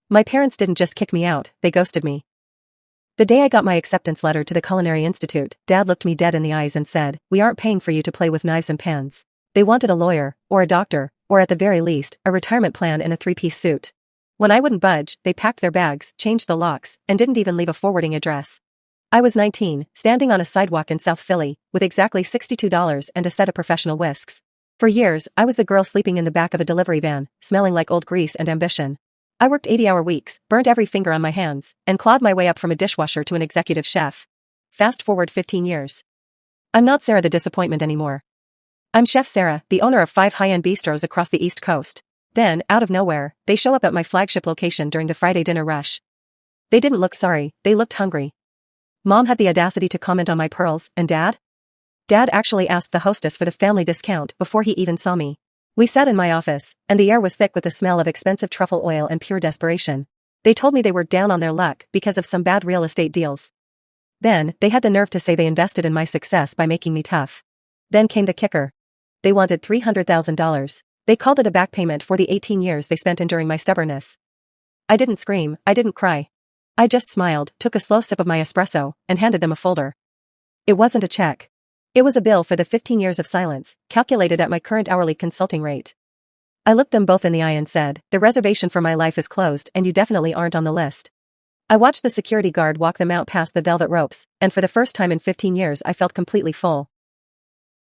My parents didn't just kick me out, they ghosted me. The day I got my acceptance letter to the Culinary Institute, Dad looked me dead in the eyes and said, "We aren't paying for you to play with knives and pans." They wanted a lawyer, or a doctor, or at the very least, a retirement plan in a three-piece suit. When I wouldn't budge, they packed their bags, changed the locks, and didn't even leave a forwarding address. I was 19, standing on a sidewalk in South Philly, with exactly $62 and a set of professional whisks. For years, I was the girl sleeping in the back of a delivery van, smelling like old grease and ambition. I worked 80-hour weeks, burnt every finger on my hands, and clawed my way up from a dishwasher to an executive chef. Fast forward 15 years. I'm not Sarah the disappointment anymore. I'm Chef Sarah, the owner of 5 high-end bistros across the East Coast. Then, out of nowhere, they show up at my flagship location during the Friday dinner rush. They didn't look sorry, they looked hungry. Mom had the audacity to comment on my pearls, and Dad? Dad actually asked the hostess for the family discount before he even saw me. We sat in my office, and the air was thick with the smell of expensive truffle oil and pure desperation. They told me they were down on their luck because of some bad real estate deals. Then, they had the nerve to say they invested in my success by making me tough. Then came the kicker. They wanted $300,000. They called it a back payment for the 18 years they spent enduring my stubbornness. I didn't scream, I didn't cry. I just smiled, took a slow sip of my espresso, and handed them a folder. It wasn't a check. It was a bill for the 15 years of silence, calculated at my current hourly consulting rate. I looked them both in the eye and said, "The reservation for my life is closed and you definitely aren't on the list." I watched the security guard walk them out past the velvet ropes, and for the first time in 15 years I felt completely full.